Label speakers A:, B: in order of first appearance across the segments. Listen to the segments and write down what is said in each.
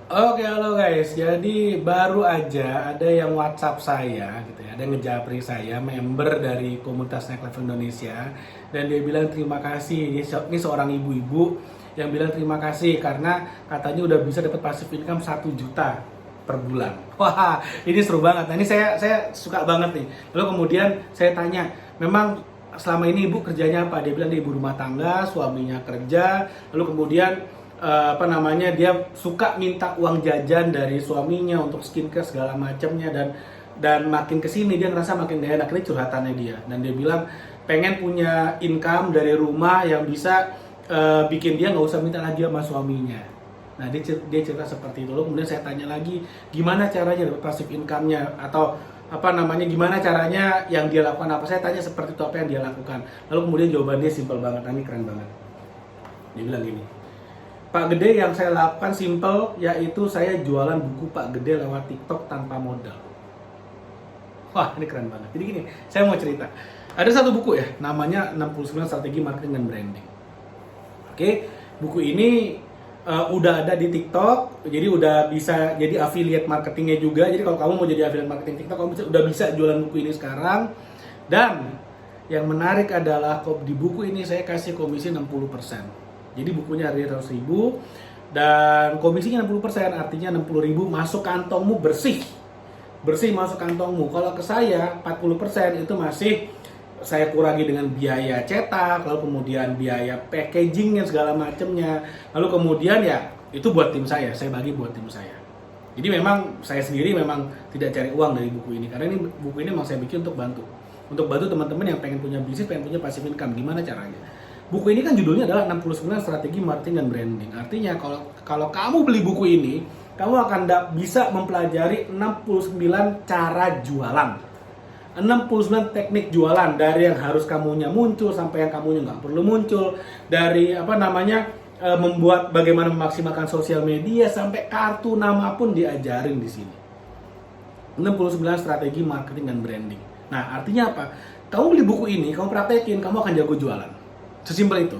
A: Oke, halo guys. Jadi baru aja ada yang WhatsApp saya gitu ya, ada yang ngejapri saya, member dari komunitas Next Level Indonesia, dan dia bilang terima kasih. Ini seorang ibu-ibu yang bilang terima kasih karena katanya udah bisa dapat passive income 1 juta per bulan. Wah, ini seru banget. Nah, ini saya suka banget nih. Lalu kemudian saya tanya, memang selama ini ibu kerjanya apa? Dia bilang dia ibu rumah tangga, suaminya kerja, lalu kemudian dia suka minta uang jajan dari suaminya untuk skincare segala macamnya, dan makin kesini dia ngerasa makin gak enak. Ini curhatannya dia, dan dia bilang pengen punya income dari rumah yang bisa bikin dia nggak usah minta lagi sama suaminya. Nah, dia cerita seperti itu. Lalu kemudian saya tanya lagi, gimana caranya dapat passive income-nya, atau gimana caranya yang dia lakukan apa. Saya tanya seperti itu, apa yang dia lakukan. Lalu kemudian jawabannya simpel banget. Nah, ini keren banget. Dia bilang gini, Pak Gede, yang saya lakukan simple, yaitu saya jualan buku Pak Gede lewat TikTok tanpa modal. Wah, ini keren banget. Jadi gini, saya mau cerita. Ada satu buku ya, namanya 69 Strategi Marketing dan Branding. Oke, buku ini udah ada di TikTok, jadi udah bisa jadi affiliate marketingnya juga. Jadi kalau kamu mau jadi affiliate marketing TikTok, kamu udah bisa jualan buku ini sekarang. Dan yang menarik adalah di buku ini saya kasih komisi 60%. Jadi bukunya harganya 100.000 dan komisinya 60%, artinya 60.000 masuk kantongmu bersih. Bersih masuk kantongmu. Kalau ke saya 40% itu masih saya kurangi dengan biaya cetak, lalu kemudian biaya packagingnya segala macamnya. Lalu kemudian ya itu buat tim saya bagi buat tim saya. Jadi memang saya sendiri memang tidak cari uang dari buku ini, karena ini buku ini memang saya bikin untuk bantu teman-teman yang pengen punya bisnis, pengen punya passive income. Gimana caranya? Buku ini kan judulnya adalah 69 Strategi Marketing dan Branding. Artinya kalau kamu beli buku ini, kamu akan bisa mempelajari 69 cara jualan. 69 teknik jualan, dari yang harus kamunya muncul sampai yang kamunya nggak perlu muncul, dari membuat bagaimana memaksimalkan sosial media sampai kartu nama pun diajarin di sini. 69 strategi marketing dan branding. Nah, artinya apa? Kamu beli buku ini, kamu praktekin, kamu akan jago jualan. Sesimpel itu.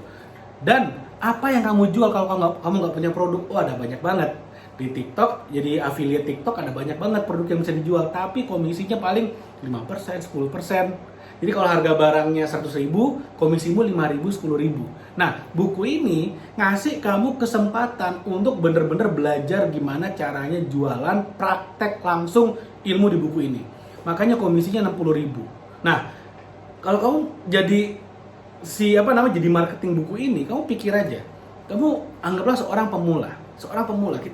A: Dan apa yang kamu jual kalau kamu nggak punya produk? Oh, ada banyak banget. Di TikTok, jadi affiliate TikTok ada banyak banget produk yang bisa dijual. Tapi komisinya paling 5%, 10%. Jadi kalau harga barangnya 100.000, komisimu 5.000, 10.000. Nah, buku ini ngasih kamu kesempatan untuk bener-bener belajar gimana caranya jualan, praktek langsung ilmu di buku ini. Makanya komisinya 60.000. Nah, kalau kamu jadi jadi marketing buku ini, kamu pikir aja, kamu anggaplah seorang pemula.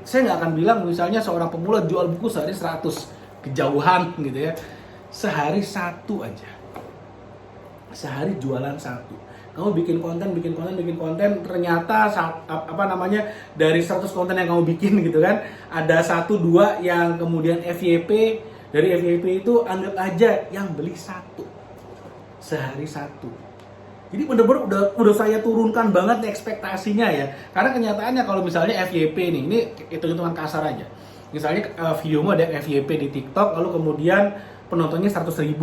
A: Saya nggak akan bilang misalnya seorang pemula jual buku sehari 100, kejauhan gitu ya. Sehari 1 aja, sehari jualan 1. Kamu bikin konten, ternyata dari 100 konten yang kamu bikin gitu kan, ada 1-2 yang kemudian FYP. Dari FYP itu anggap aja yang beli 1, sehari 1. Jadi bener-bener udah saya turunkan banget nih ekspektasinya ya. Karena kenyataannya kalau misalnya FYP ini hitung-hitungan kasar aja. Misalnya videomu ada FYP di TikTok, lalu kemudian penontonnya 100.000.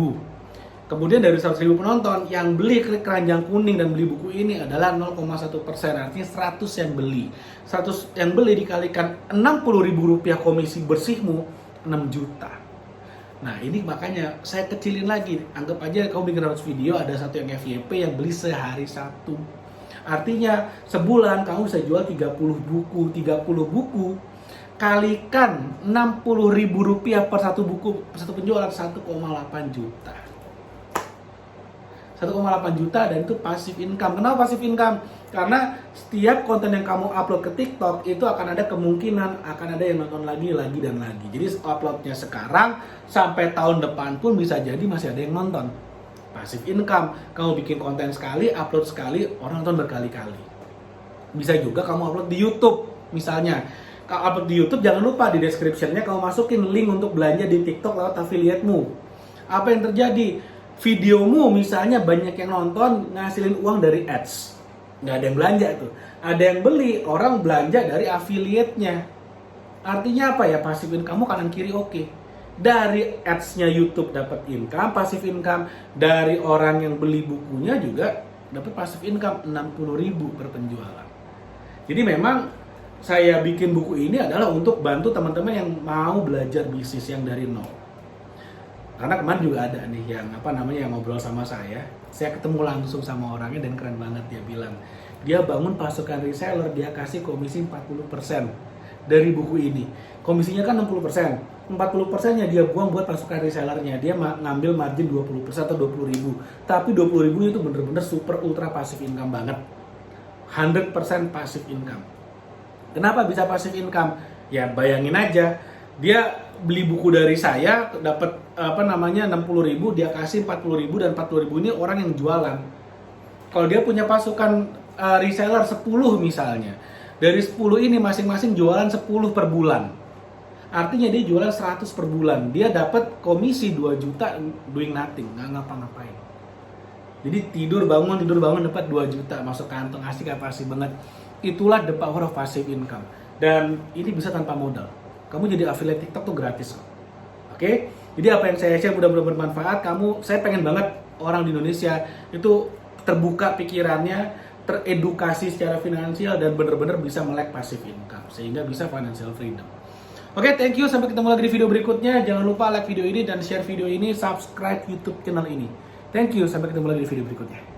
A: Kemudian dari 100.000 penonton, yang beli klik keranjang kuning dan beli buku ini adalah 0,1%. Artinya 100 yang beli. 100 yang beli dikalikan 60.000 rupiah komisi bersihmu, 6 juta. Nah, ini makanya saya kecilin lagi. Anggap aja kamu bikin 100 video, ada 1 yang FYP yang beli sehari 1. Artinya sebulan kamu bisa jual 30 buku. 30 buku kalikan 60.000 rupiah per 1 buku, per 1 penjualan, 1,8 juta. 1,8 juta, dan itu passive income. Kenapa passive income? Karena setiap konten yang kamu upload ke TikTok itu akan ada kemungkinan akan ada yang nonton lagi dan lagi. Jadi uploadnya sekarang sampai tahun depan pun bisa jadi masih ada yang nonton. Passive income. Kamu bikin konten sekali, upload sekali, orang nonton berkali-kali. Bisa juga kamu upload di YouTube misalnya. Kalau upload di YouTube, jangan lupa di description-nya kamu masukin link untuk belanja di TikTok lewat affiliate-mu. Apa yang terjadi? Videomu misalnya banyak yang nonton, ngasilin uang dari ads. Nggak ada yang belanja tuh. Ada yang beli, orang belanja dari affiliate-nya. Artinya apa ya? Passive income kamu kanan kiri oke. Dari ads-nya YouTube dapat income, passive income. Dari orang yang beli bukunya juga dapat passive income 60.000 per penjualan. Jadi memang saya bikin buku ini adalah untuk bantu teman-teman yang mau belajar bisnis yang dari nol. Karena kemarin juga ada nih yang yang ngobrol sama saya ketemu langsung sama orangnya dan keren banget, dia bilang dia bangun pasukan reseller, dia kasih komisi 40% dari buku ini. Komisinya kan 60%, 40%-nya dia buang buat pasukan resellernya, dia ngambil margin 20% atau 20.000, tapi 20.000 itu bener-bener super ultra passive income banget, 100% passive income. Kenapa bisa passive income? Ya bayangin aja, dia beli buku dari saya dapat 60.000, dia kasih 40.000 dan 40.000 ini orang yang jualan. Kalau dia punya pasukan reseller 10 misalnya, dari 10 ini masing-masing jualan 10 per bulan. Artinya dia jualan 100 per bulan. Dia dapat komisi 2 juta doing nothing, nggak ngapa-ngapain. Jadi tidur bangun dapat 2 juta masuk kantong, asik apa sih banget. Itulah the power of passive income. Dan ini bisa tanpa modal. Kamu jadi affiliate TikTok tuh gratis kok. Oke? Jadi apa yang saya share mudah-mudahan bermanfaat. Saya pengen banget orang di Indonesia itu terbuka pikirannya, teredukasi secara finansial dan benar-benar bisa melek passive income sehingga bisa financial freedom. Oke, thank you, sampai ketemu lagi di video berikutnya. Jangan lupa like video ini dan share video ini, subscribe YouTube channel ini. Thank you, sampai ketemu lagi di video berikutnya.